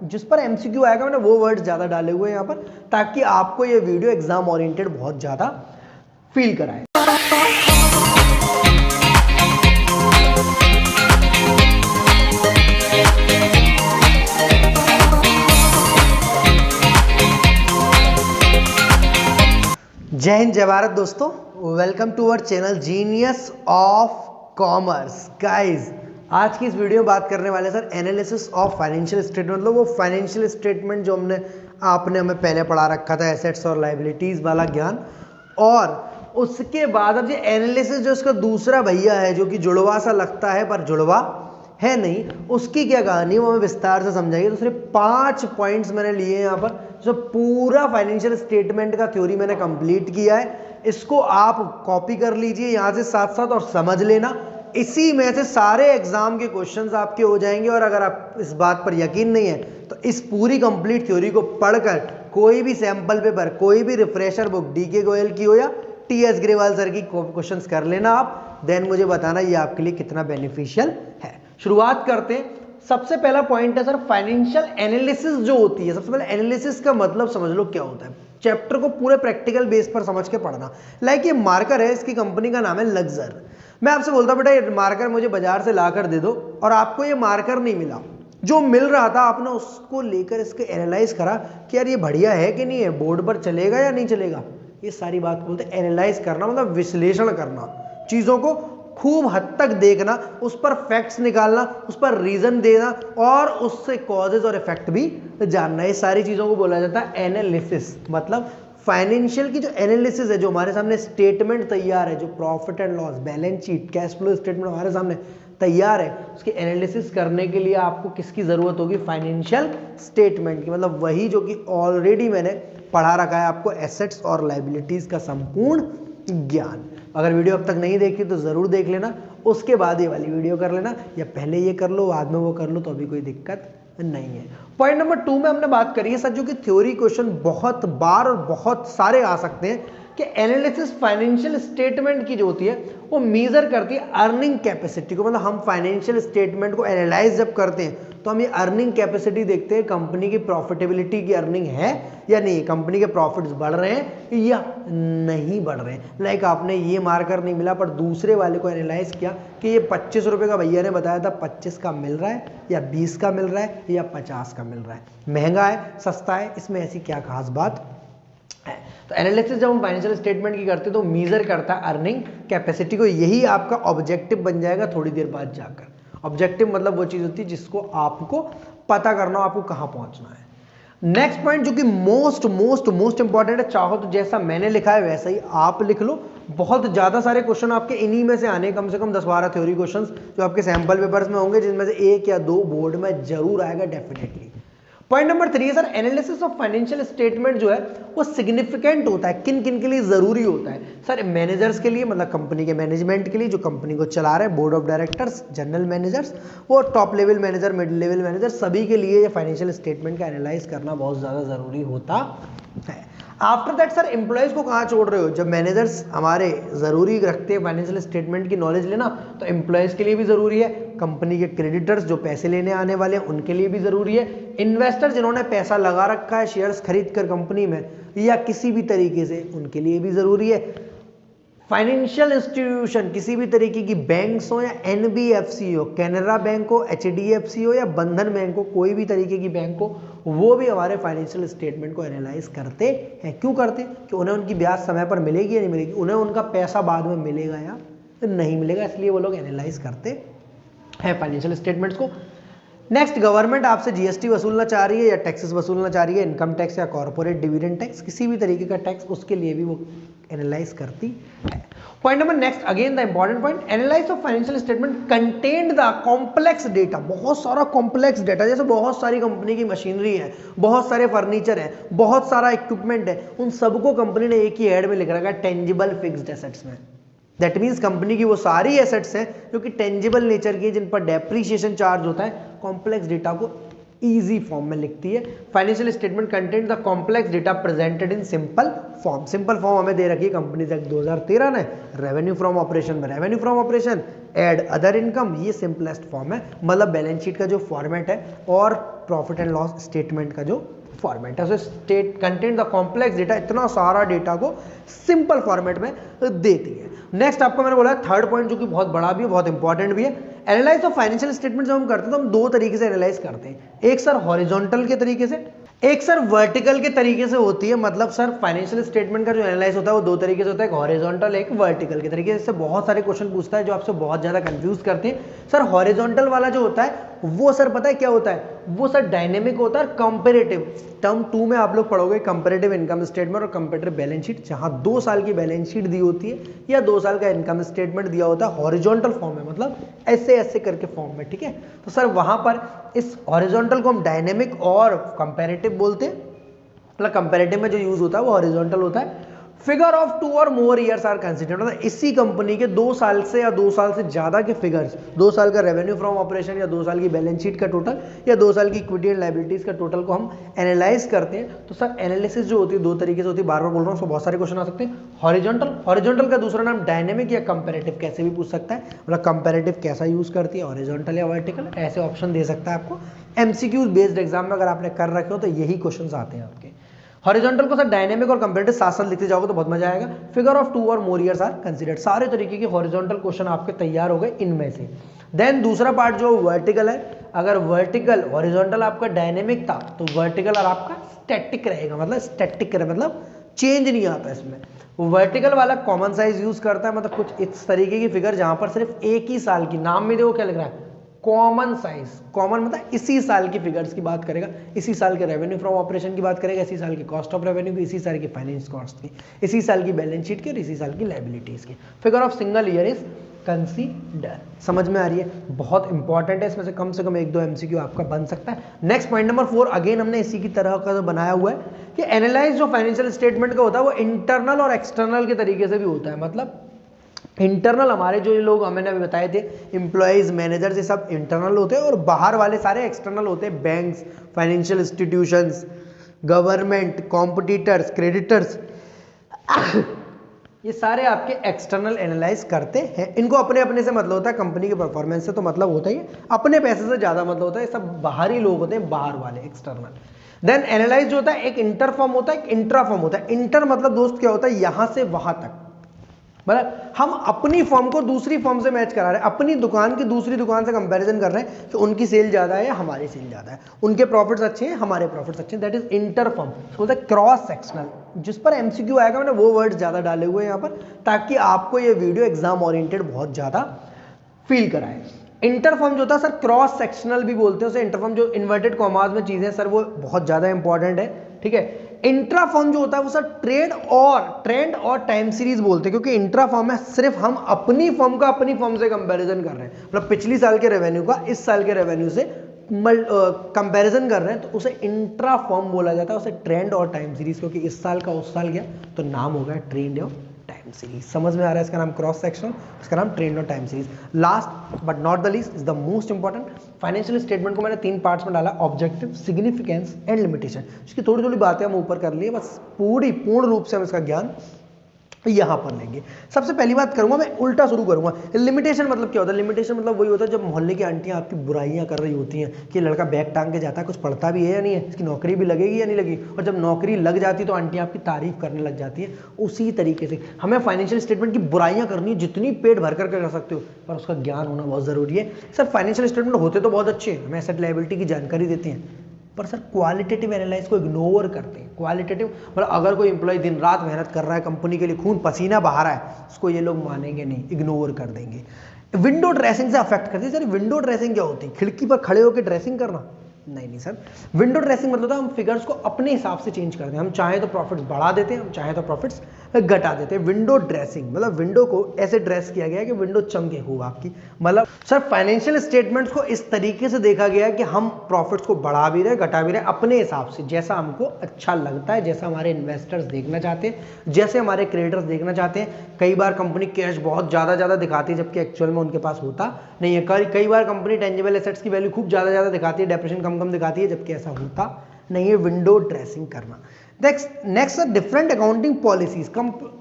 जिस पर एमसीक्यू आएगा मैंने वो वर्ड्स ज़्यादा डाले हुए हैं यहाँ पर, ताकि आपको ये वीडियो एग्जाम ओरिएंटेड बहुत ज़्यादा फील कराए। जय हिंद, जय भारत दोस्तों, welcome to our channel genius of commerce. Guys, आज की इस वीडियो में बात करने वाले सर एनालिसिस ऑफ फाइनेंशियल स्टेटमेंट, मतलब वो फाइनेंशियल स्टेटमेंट जो आपने हमें पहले पढ़ा रखा था, एसेट्स और लाइबिलिटीज वाला ज्ञान, और उसके बाद अब ये एनालिसिस जो इसका दूसरा भैया है जो कि जुड़वा सा लगता है पर जुड़वा है नहीं, उसकी क्या कहानी वो हमें विस्तार से समझाइए। तो सिर्फ 5 पॉइंट्स मैंने लिए हैं यहाँ पर, जो पूरा फाइनेंशियल स्टेटमेंट का थ्योरी मैंने कंप्लीट किया है। इसको आप कॉपी कर लीजिए यहाँ से साथ साथ और समझ लेना, इसी में से सारे एग्जाम के क्वेश्चंस आपके हो जाएंगे। और अगर आप इस बात पर यकीन नहीं है तो इस पूरी कंप्लीट थ्योरी को पढ़कर कोई भी सैंपल पेपर, कोई भी रिफ्रेशर बुक डीके गोयल की हो या टीएस ग्रेवाल सर की क्वेश्चंस कर लेना आप, देन मुझे बताना ये आपके लिए कितना बेनिफिशियल है। शुरुआत करते हैं। सबसे पहला पॉइंट है सर फाइनेंशियल एनालिसिस जो होती है। सबसे पहले एनालिसिस का मतलब समझ लो क्या होता है। चैप्टर को पूरे प्रैक्टिकल बेस पर समझ के पढ़ना। लाइक ये मार्कर है, इसकी कंपनी का नाम है लक्सर। मैं आपसे बोलता बेटा ये मार्कर मुझे बाजार से ला कर दे दो, और आपको ये मार्कर नहीं मिला, जो मिल रहा था आपने उसको लेकर इसके एनालाइज करा कि यार ये बढ़िया है कि नहीं है, बोर्ड पर चलेगा या नहीं चलेगा। ये सारी बात बोलते हैं एनालाइज करना, मतलब विश्लेषण करना, चीजों को खूब हद तक देखना, उस पर फैक्ट्स निकालना, उस पर रीजन देना और उससे कॉजेज और इफेक्ट भी जानना। ये सारी चीजों को बोला जाता है एनालिसिस। मतलब फाइनेंशियल की जो एनालिसिस है, जो हमारे सामने स्टेटमेंट तैयार है, जो profit and loss, balance sheet, cash flow statement हमारे सामने तैयार है, उसकी एनालिसिस करने के लिए आपको किसकी जरूरत होगी? फाइनेंशियल स्टेटमेंट की। मतलब वही जो कि ऑलरेडी मैंने पढ़ा रखा है आपको, एसेट्स और लाइबिलिटीज का संपूर्ण ज्ञान। अगर वीडियो अब तक नहीं देखी तो जरूर देख लेना, उसके बाद ये वाली वीडियो कर लेना, या पहले ये कर लो बाद में वो कर लो, तो अभी कोई दिक्कत नहीं है। पॉइंट नंबर 2 में हमने बात करी है सर, जो कि थ्योरी क्वेश्चन बहुत बार और बहुत सारे आ सकते हैं, कि एनालिसिस फाइनेंशियल स्टेटमेंट की जो होती है वो मेजर करती है अर्निंग कैपेसिटी को। मतलब हम फाइनेंशियल स्टेटमेंट को एनालाइज जब करते हैं तो हम ये अर्निंग कैपेसिटी देखते हैं, कंपनी की प्रॉफिटेबिलिटी की अर्निंग है या नहीं, कंपनी के प्रॉफिट्स बढ़ रहे हैं या नहीं बढ़ रहे हैं। लाइक आपने ये मार्कर नहीं मिला पर दूसरे वाले को एनालाइज किया कि ये 25 रुपये का भैया ने बताया था, 25 का मिल रहा है या 20 का मिल रहा है या 50 का मिल रहा है, महंगा है सस्ता है, इसमें ऐसी क्या खास बात है। तो एनालिसिस जब हम फाइनेंशियल स्टेटमेंट की करते हैं तो मेजर करता है अर्निंग कैपेसिटी को। यही आपका ऑब्जेक्टिव बन जाएगा थोड़ी देर बाद जाकर। ऑब्जेक्टिव मतलब वो चीज होती है जिसको आपको पता करना हो आपको कहां पहुंचना है। नेक्स्ट पॉइंट जो कि मोस्ट इंपॉर्टेंट है, चाहो तो जैसा मैंने लिखा है वैसा ही आप लिख लो। बहुत ज्यादा सारे क्वेश्चन आपके इन्हीं में से आने, कम से कम 10-12 थ्योरी क्वेश्चंस जो आपके सैंपल पेपर्स में होंगे, जिनमें से 1 या 2 बोर्ड में जरूर आएगा डेफिनेटली। पॉइंट नंबर 3 है sir analysis of financial statement जो है वो सिग्निफिकेंट होता है। किन किन के लिए जरूरी होता है सर? मैनेजर्स के लिए, मतलब कंपनी के मैनेजमेंट के लिए, जो कंपनी को चला रहे हैं, board of directors, general managers, वो top level manager, mid level manager, सभी के लिए ये फाइनेंशियल स्टेटमेंट का एनालाइज करना बहुत ज्यादा जरूरी होता है। आफ्टर दैट सर एम्प्लॉयज को कहाँ छोड़ रहे हो? जब मैनेजर्स हमारे जरूरी रखते हैं फाइनेंशियल स्टेटमेंट की नॉलेज लेना, तो एम्प्लॉयज के लिए भी जरूरी है, कंपनी के क्रेडिटर्स जो पैसे लेने आने वाले हैं उनके लिए भी जरूरी है, इन्वेस्टर जिन्होंने पैसा लगा रखा है शेयर्स खरीद कर कंपनी में या किसी भी तरीके से, उनके लिए भी जरूरी है। फाइनेंशियल इंस्टीट्यूशन, किसी भी तरीके की बैंक्स हो या एनबीएफसी हो, कैनरा बैंक हो, एचडीएफसी हो या बंधन बैंक हो, कोई भी तरीके की बैंक हो, वो भी हमारे फाइनेंशियल स्टेटमेंट को एनालाइज करते हैं। क्यों करते हैं? कि उन्हें उनकी ब्याज समय पर मिलेगी या नहीं मिलेगी, उन्हें उनका पैसा बाद में मिलेगा या नहीं मिलेगा, इसलिए वो लोग एनालाइज करते हैं फाइनेंशियल स्टेटमेंट्स को। नेक्स्ट, गवर्नमेंट आपसे जीएसटी वसूलना चाह रही है या टैक्सेस वसूलना चाह रही है, इनकम टैक्स या कॉर्पोरेट डिविडेंड टैक्स, किसी भी तरीके का टैक्स, उसके लिए भी वो एनालाइज करती है। Point number next, again the important point, analyse of financial statement contained the complex data. बहुत सारा कॉम्प्लेक्स डेटा, जैसे बहुत सारी कंपनी की मशीनरी है, बहुत सारे फर्नीचर है, बहुत सारा इक्विपमेंट है, उन सबको कंपनी ने एक ही हेड में लिख रखा है टेंजिबल फिक्स्ड एसेट्स में। दैट मीन्स कंपनी की वो सारी एसेट्स हैं जो कि टेंजिबल नेचर की, जिन पर डेप्रीशिएशन चार्ज होता है, कॉम्प्लेक्स डेटा को इजी फॉर्म में लिखती है। Financial statement content the complex data presented in simple form. Simple form हमें दे रखी है कंपनीज एक्ट 2013 ने। रेवेन्यू फ्रॉम ऑपरेशन में revenue from operation, add other income, ये सिंपलेस्ट फॉर्म है। मतलब बैलेंस शीट का जो फॉर्मेट है और प्रॉफिट एंड लॉस स्टेटमेंट का जो फॉर्मेट है, state content the complex data, इतना सारा डेटा को सिंपल फॉर्मेट में देती है। नेक्स्ट आपको मैंने बोला थर्ड पॉइंट जो कि बहुत बड़ा भी है, बहुत इंपॉर्टेंट भी है। एनालाइज ऑफ फाइनेंशियल स्टेटमेंट जब हम करते हैं तो हम दो तरीके से एनालाइज करते हैं, एक सर हॉरिजॉन्टल के तरीके से, एक सर वर्टिकल के तरीके से होती है। मतलब सर फाइनेंशियल स्टेटमेंट का जो एनालाइज होता है वो दो तरीके से होता है, एक हॉरिजॉन्टल एक वर्टिकल के तरीके से। इससे बहुत सारे क्वेश्चन पूछता है जो आपसे बहुत ज्यादा कंफ्यूज करते हैं। सर हॉरिजॉन्टल वाला जो होता है वो सर पता है क्या होता है, वो सर डायनेमिक होता है। कंपेरेटिव टर्म 2 में आप लोग पढ़ोगे कंपेरेटिव इनकम स्टेटमेंट और कंपेरेटिव बैलेंस शीट, जहां 2 साल की बैलेंस शीट दी होती है या 2 साल का इनकम स्टेटमेंट दिया होता है हॉरिजॉन्टल फॉर्म में, मतलब ऐसे ऐसे करके फॉर्म में, ठीक है। तो सर वहां पर इस हॉरिजॉन्टल को हम डायनेमिक और कंपेरेटिव बोलते हैं। मतलब कंपैरेटिव में जो यूज होता है वो हॉरिजॉन्टल होता है। फिगर ऑफ 2 और मोर ईयर्स आर कंसीडर्ड, मतलब इसी कंपनी के 2 साल से या 2 साल से ज्यादा के फिगर्स, 2 साल का रेवेन्यू फ्रॉम ऑपरेशन या 2 साल की बैलेंस शीट का टोटल या 2 साल की इक्विटी एंड लायबिलिटीज का टोटल को हम एनालाइज करते हैं। तो सर एनालिसिस जो होती है दो तरीके से होती है, बार बार बोल रहा हूँ, उसमें बहुत सारे क्वेश्चन आ सकते हैं। हॉरिजॉन्टल का दूसरा नाम डायनेमिक या कंपैरेटिव कैसे भी पूछ सकता है, मतलब कंपैरेटिव कैसा यूज करती है, हॉरिजॉन्टल या वर्टिकल, ऐसे ऑप्शन दे सकता है आपको। एमसीक्यू बेस्ड एग्जाम में अगर आपने कर रखे हो तो यही क्वेश्चन आते हैं आपके। हॉरिजॉन्टल को सर डायनेमिक और कंपैरेटिव साथ साथ लिखते जाओगे तो बहुत मजा आएगा। फिगर ऑफ 2 और मोर ईयर्स आर कंसीडर्ड, सारे तरीके के हॉरिजॉन्टल क्वेश्चन आपके तैयार हो गए इनमें से। देन दूसरा पार्ट जो वर्टिकल है, अगर वर्टिकल हॉरिजॉन्टल आपका डायनेमिक था तो वर्टिकल और आपका स्टैटिक रहेगा, मतलब स्टैटिक रहे, मतलब चेंज नहीं आता इसमें। वर्टिकल वाला कॉमन साइज यूज करता है, मतलब कुछ इस तरीके की फिगर जहां पर सिर्फ एक ही साल की, नाम में देखो क्या लिख रहा है, कॉमन साइज। कॉमन मतलब इसी साल की फिगर्स की बात करेगा, इसी साल के रेवेन्यू फ्रॉम ऑपरेशन की बात करेगा, इसी साल की कॉस्ट ऑफ रेवेन्यू की, इसी साल की फाइनेंस कॉस्ट की, इसी साल की बैलेंस शीट की और इसी साल की लायबिलिटीज की। Figure of single year is consider. समझ में आ रही है, बहुत इंपॉर्टेंट है, इसमें से कम 1-2 एमसीक्यू आपका बन सकता है। नेक्स्ट पॉइंट नंबर 4, अगेन हमने इसी की तरह का जो बनाया हुआ है कि एनालाइज जो फाइनेंशियल स्टेटमेंट का होता है वो इंटरनल और एक्सटर्नल के तरीके से भी होता है। मतलब इंटरनल हमारे जो लोग मैंने अभी बताए थे, एम्प्लॉयज, मैनेजर्स, ये सब इंटरनल होते हैं और बाहर वाले सारे एक्सटर्नल होते हैं। Banks, financial institutions, government, competitors, creditors, ये सारे आपके एक्सटर्नल एनालाइज करते हैं। इनको अपने अपने से मतलब होता है, कंपनी के परफॉर्मेंस से तो मतलब होता ही है, अपने पैसे से ज्यादा मतलब होता है, सब बाहरी लोग होते हैं, बाहर वाले एक्सटर्नल। देन एनालाइज जो होता है, एक इंटर फॉर्म होता है, एक इंट्रा फॉर्म होता है। इंटर मतलब दोस्त क्या होता है, यहां से वहां तक, मतलब हम अपनी फॉर्म को दूसरी फॉर्म से मैच करा रहे हैं, अपनी दुकान की दूसरी दुकान से कंपैरिजन कर रहे हैं कि उनकी सेल ज्यादा है या हमारी सेल ज्यादा है, उनके प्रॉफिट्स अच्छे हैं, हमारे प्रॉफिट्स अच्छे हैं, दैट इज इंटर फॉर्म। बोलते हैं क्रॉस सेक्शनल, जिस पर एमसीक्यू आएगा, मैंने वो वर्ड ज्यादा डाले हुए हैं यहाँ पर ताकि आपको ये वीडियो एग्जाम ओरिएंटेड बहुत ज्यादा फील कराए। इंटरफॉर्म जो होता है सर क्रॉस सेक्शनल भी बोलते हैं उसे। इंटरफॉर्म जो इन्वर्टेड कॉमास में चीजें सर वो बहुत ज्यादा इंपॉर्टेंट है, ठीक है। इंट्राफॉर्म जो होता है वो सर ट्रेंड और टाइम सीरीज बोलते हैं, क्योंकि इंट्राफॉर्म में सिर्फ हम अपनी फॉर्म का अपनी फॉर्म से कंपैरिजन कर रहे हैं, मतलब पिछली साल के रेवेन्यू का इस साल के रेवेन्यू से कंपैरिजन कर रहे हैं, तो उसे इंट्राफॉर्म बोला जाता है, उसे ट्रेंड और टाइम सीरीज, क्योंकि इस साल का उस साल गया तो नाम हो गया ट्रेंड और टाइम सीरीज। समझ में आ रहा है, इसका नाम क्रॉस सेक्शन, इसका नाम ट्रेंड और time series. Last but not the least is the most important, financial statement को मैंने 3 पार्ट्स में डाला, ऑब्जेक्टिव, सिग्निफिकेंस एंड लिमिटेशन। इसकी थोड़ी थोड़ी बातें हम ऊपर कर लिए, बस पूर्ण रूप से हम इसका ज्ञान यहां पर लेंगे। सबसे पहली बात करूंगा मैं, उल्टा शुरू करूंगा। लिमिटेशन मतलब क्या होता है, लिमिटेशन मतलब वही होता है जब मोहल्ले की आंटियां आपकी बुराइयां कर रही होती हैं कि लड़का बैग टांग के जाता है, कुछ पढ़ता भी है या नहीं है, इसकी नौकरी भी लगेगी या नहीं लगी, और जब नौकरी लग जाती है तो आंटियां आपकी तारीफ करने लग जाती है। उसी तरीके से हमें फाइनेंशियल स्टेटमेंट की बुराइयां करनी है, जितनी पेट भर कर सकते हो, पर उसका ज्ञान होना बहुत जरूरी है। सर फाइनेंशियल स्टेटमेंट होते तो बहुत अच्छे हैं, हमें एसेट लायबिलिटी की जानकारी देते हैं, पर सर क्वालिटेटिव एनालाइज को इग्नोर करते हैं। क्वालिटेटिव मतलब अगर कोई एम्प्लॉय दिन रात मेहनत कर रहा है, कंपनी के लिए खून पसीना बहा रहा है, उसको ये लोग मानेंगे नहीं, इग्नोर कर देंगे। विंडो ड्रेसिंग से अफेक्ट करती है। सर विंडो ड्रेसिंग क्या होती है, खिड़की पर खड़े होकर ड्रेसिंग करना? नहीं सर, विंडो ड्रेसिंग मतलब हम फिगर्स को अपने हिसाब से चेंज करते हैं, हम चाहे तो प्रॉफिट्स बढ़ा देते हैं, हम चाहे तो प्रॉफिट्स घटा देते हैं। विंडो ड्रेसिंग मतलब विंडो को ऐसे ड्रेस किया गया है कि विंडो चमके खूब आपकी। मतलब सर फाइनेंशियल स्टेटमेंट्स को इस तरीके से देखा गया है कि हम प्रॉफिट्स को बढ़ा भी रहे घटा भी रहे अपने हिसाब से, जैसा हमको अच्छा लगता है, जैसा हमारे इन्वेस्टर्स देखना चाहते हैं, जैसे हमारे क्रेडिटर्स देखना चाहते हैं। कई बार कंपनी कैश बहुत ज़्यादा दिखाती है जबकि एक्चुअल में उनके पास होता नहीं है। कई बार कंपनी टेंजिबल एसेट्स की वैल्यू खूब ज़्यादा दिखाती है, डेप्रिसिएशन कम दिखाती है, जबकि ऐसा होता नहीं है। विंडो ड्रेसिंग करना। Next different accounting policies.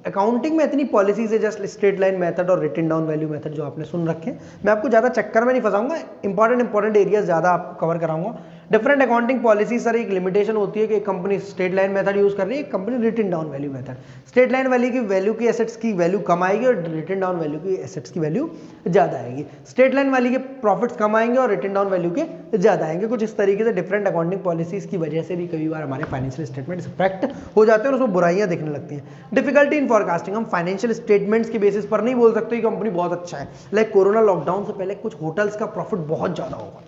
Accounting में इतनी पॉलिसीज है, जस्ट स्ट्रेट लाइन मेथड और रिटन डाउन वैल्यू मेथड जो आपने सुन रखे हैं। मैं आपको ज़्यादा चक्कर में नहीं फंसाऊंगा, इंपॉर्टेंट एरियाज ज़्यादा आपको कवर कराऊंगा। डिफरेंट अकाउंटिंग पॉलिसी सर एक लिमिटेशन होती है कि एक company straight line method use कर रही है, एक company written down value method. Straight line value की एसेट्स की वैल्यू कम आएगी और रिटन डाउन वैल्यू की एसेट्स की वैल्यू ज़्यादा आएगी। स्ट्रेट लाइन वाली के प्रॉफिट्स कम आएंगे और रिटन डाउन वैल्यू के ज़्यादा आएंगे। कुछ इस तरीके से डिफरेंट अकाउंटिंग पॉलिसीज की वजह से भी कई बार हमारे फाइनेंशियल स्टेटमेंट इफेक्ट हो जाते हैं और उसमें बुराइयां दिखने लगती हैं। Difficulty in forecasting. हम फाइनेंशियल स्टेटमेंट्स के बेसिस पर नहीं बोल सकते कि कंपनी बहुत अच्छा है। लाइक कोरोना लॉकडाउन से पहले कुछ होटल्स का प्रॉफिट बहुत ज़्यादा होगा,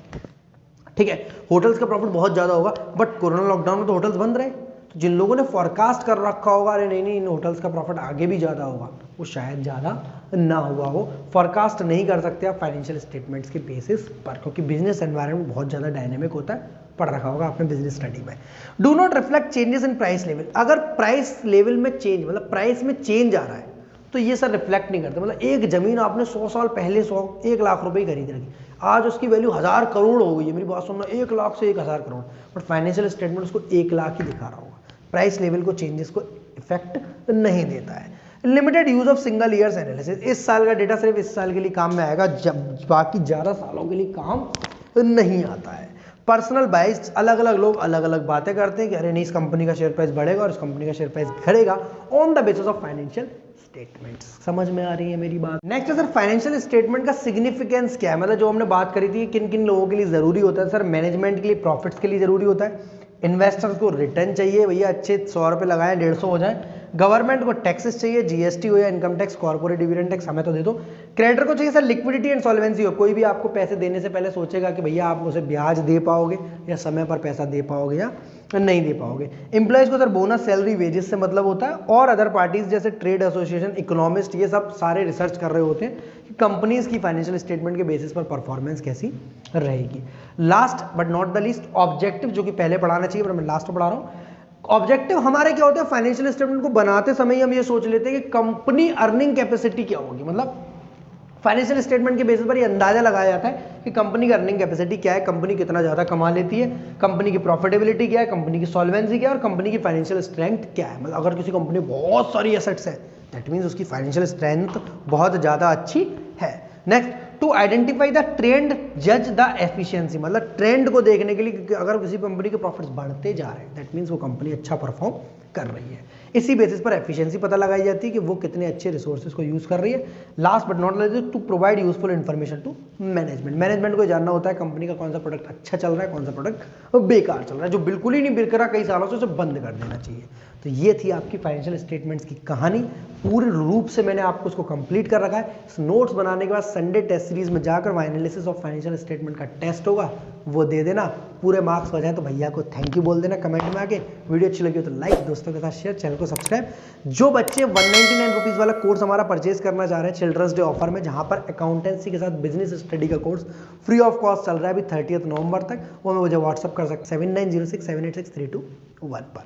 ठीक है, होटल्स का प्रॉफिट बहुत ज़्यादा होगा, बट कोरोना लॉकडाउन में तो होटल्स बंद रहे। तो जिन लोगों ने फॉरकास्ट कर रखा होगा अरे नहीं इन होटल्स का प्रॉफिट आगे भी ज़्यादा होगा, वो शायद ज़्यादा ना हुआ हो। फॉरकास्ट नहीं कर सकते आप फाइनेंशियल स्टेटमेंट्स के बेसिस पर, क्योंकि बिजनेस एनवायरनमेंट बहुत ज़्यादा डायनेमिक होता है, पढ़ रखा होगा आपने बिजनेस स्टडी में। Do not reflect changes in price level. अगर प्राइस लेवल में चेंज मतलब प्राइस में चेंज आ रहा है तो ये सर रिफ्लेक्ट नहीं करते। मतलब एक जमीन आपने 100 साल पहले 1 लाख रुपए खरीद रखी, आज उसकी वैल्यू 1000 करोड़ हो गई है। मेरी बात सुनना, 1 लाख से 1000 करोड़, बट फाइनेंशियल स्टेटमेंट उसको 1 लाख ही दिखा रहा होगा। प्राइस लेवल को चेंजेस को इफेक्ट नहीं देता है। Limited use of single years analysis. इस साल का डेटा सिर्फ इस साल के लिए काम में आएगा, जब बाकी 11 सालों के लिए काम नहीं आता है। पर्सनल बाइस। अलग अलग लोग अलग अलग बातें करते हैं कि अरे नहीं इस कंपनी का शेयर प्राइस बढ़ेगा और इस कंपनी का शेयर प्राइस घटेगा on the basis of financial statements. समझ में आ रही है मेरी बात? नेक्स्ट है सर फाइनेंशियल स्टेटमेंट का सिग्निफिकेंस क्या है। मतलब जो हमने बात करी थी किन किन लोगों के लिए जरूरी होता है। सर मैनेजमेंट के लिए, प्रॉफिट्स के लिए जरूरी होता है। इन्वेस्टर्स को रिटर्न चाहिए, भैया अच्छे 100 रुपये लगाएं 150 हो जाए। गवर्नमेंट को टैक्सेस चाहिए, जीएसटी हो या income tax, corporate dividend tax, हमें तो दे दो। क्रेडिटर को चाहिए सर लिक्विडिटी एंड सॉल्वेंसी हो। कोई भी आपको पैसे देने से पहले सोचेगा कि भैया आप उसे ब्याज दे पाओगे या समय पर पैसा दे पाओगे या नहीं दे पाओगे। एम्प्लॉयज को सर बोनस, सैलरी, वेजेस से मतलब होता है। और अदर पार्टीज जैसे ट्रेड एसोसिएशन, इकोनॉमिस्ट, ये सब सारे रिसर्च कर रहे होते हैं कि कंपनीज की फाइनेंशियल स्टेटमेंट के बेसिस पर परफॉर्मेंस कैसी रहेगी। Last but not the least objective, जो कि पहले पढ़ाना चाहिए पर मैं लास्ट में पढ़ा रहा हूँ। ऑब्जेक्टिव हमारे क्या होते हैं, फाइनेंशियल स्टेटमेंट को बनाते समय हम ये सोच लेते हैं कि कंपनी अर्निंग कैपेसिटी क्या होगी। मतलब फाइनेंशियल स्टेटमेंट के बेसिस पर ये अंदाजा लगाया जाता है कि कंपनी की अर्निंग कैपेसिटी क्या है, कंपनी कितना ज़्यादा कमा लेती है, कंपनी की प्रॉफिटेबिलिटी क्या है, कंपनी की सॉल्वेंसी क्या है और कंपनी की फाइनेंशियल स्ट्रेंथ क्या है। मतलब अगर किसी कंपनी में बहुत सारी एसेट्स है दैट मीन्स उसकी फाइनेंशियल स्ट्रेंथ बहुत ज़्यादा अच्छी है। Next, to identify the trend, जज द एफिशिएंसी। मतलब ट्रेंड को देखने के लिए अगर किसी कंपनी के प्रॉफिट्स बढ़ते जा रहे हैं दैट मीन्स वो कंपनी अच्छा परफॉर्म कर रही है। इसी बेसिस पर एफिशिएंसी पता लगाई जाती है कि वो कितने अच्छे रिसोर्सेज को यूज कर रही है। Last but not least, to provide useful information to management को जानना होता है कंपनी का कौन सा प्रोडक्ट अच्छा चल रहा है, कौन सा प्रोडक्ट बेकार चल रहा है, जो बिल्कुल ही नहीं बिक रहा कई सालों से उसे बंद कर देना चाहिए। तो ये थी आपकी फाइनेंशियल स्टेटमेंट्स की कहानी। पूरे रूप से मैंने आपको उसको कंप्लीट कर रखा है। इस नोट्स बनाने के बाद संडे टेस्ट सीरीज में जाकर एनालिसिस ऑफ फाइनेंशियल स्टेटमेंट का टेस्ट होगा, वो दे देना। पूरे मार्क्स हो जाए तो भैया को थैंक यू बोल देना कमेंट में आके। वीडियो अच्छी लगी हो तो लाइक, दोस्तों के साथ शेयर, चैनल को सब्सक्राइब। जो बच्चे 199 रुपीज़ वाला कोर्स हमारा परचेज करना चाह रहे हैं चिल्ड्रंस डे ऑफर में, जहां पर अकाउंटेंसी के साथ बिजनेस स्टडी का कोर्स फ्री ऑफ कॉस्ट चल रहा है अभी 30 नवंबर तक, वो मैं मुझे व्हाट्सअप कर सकते 7906786321 पर।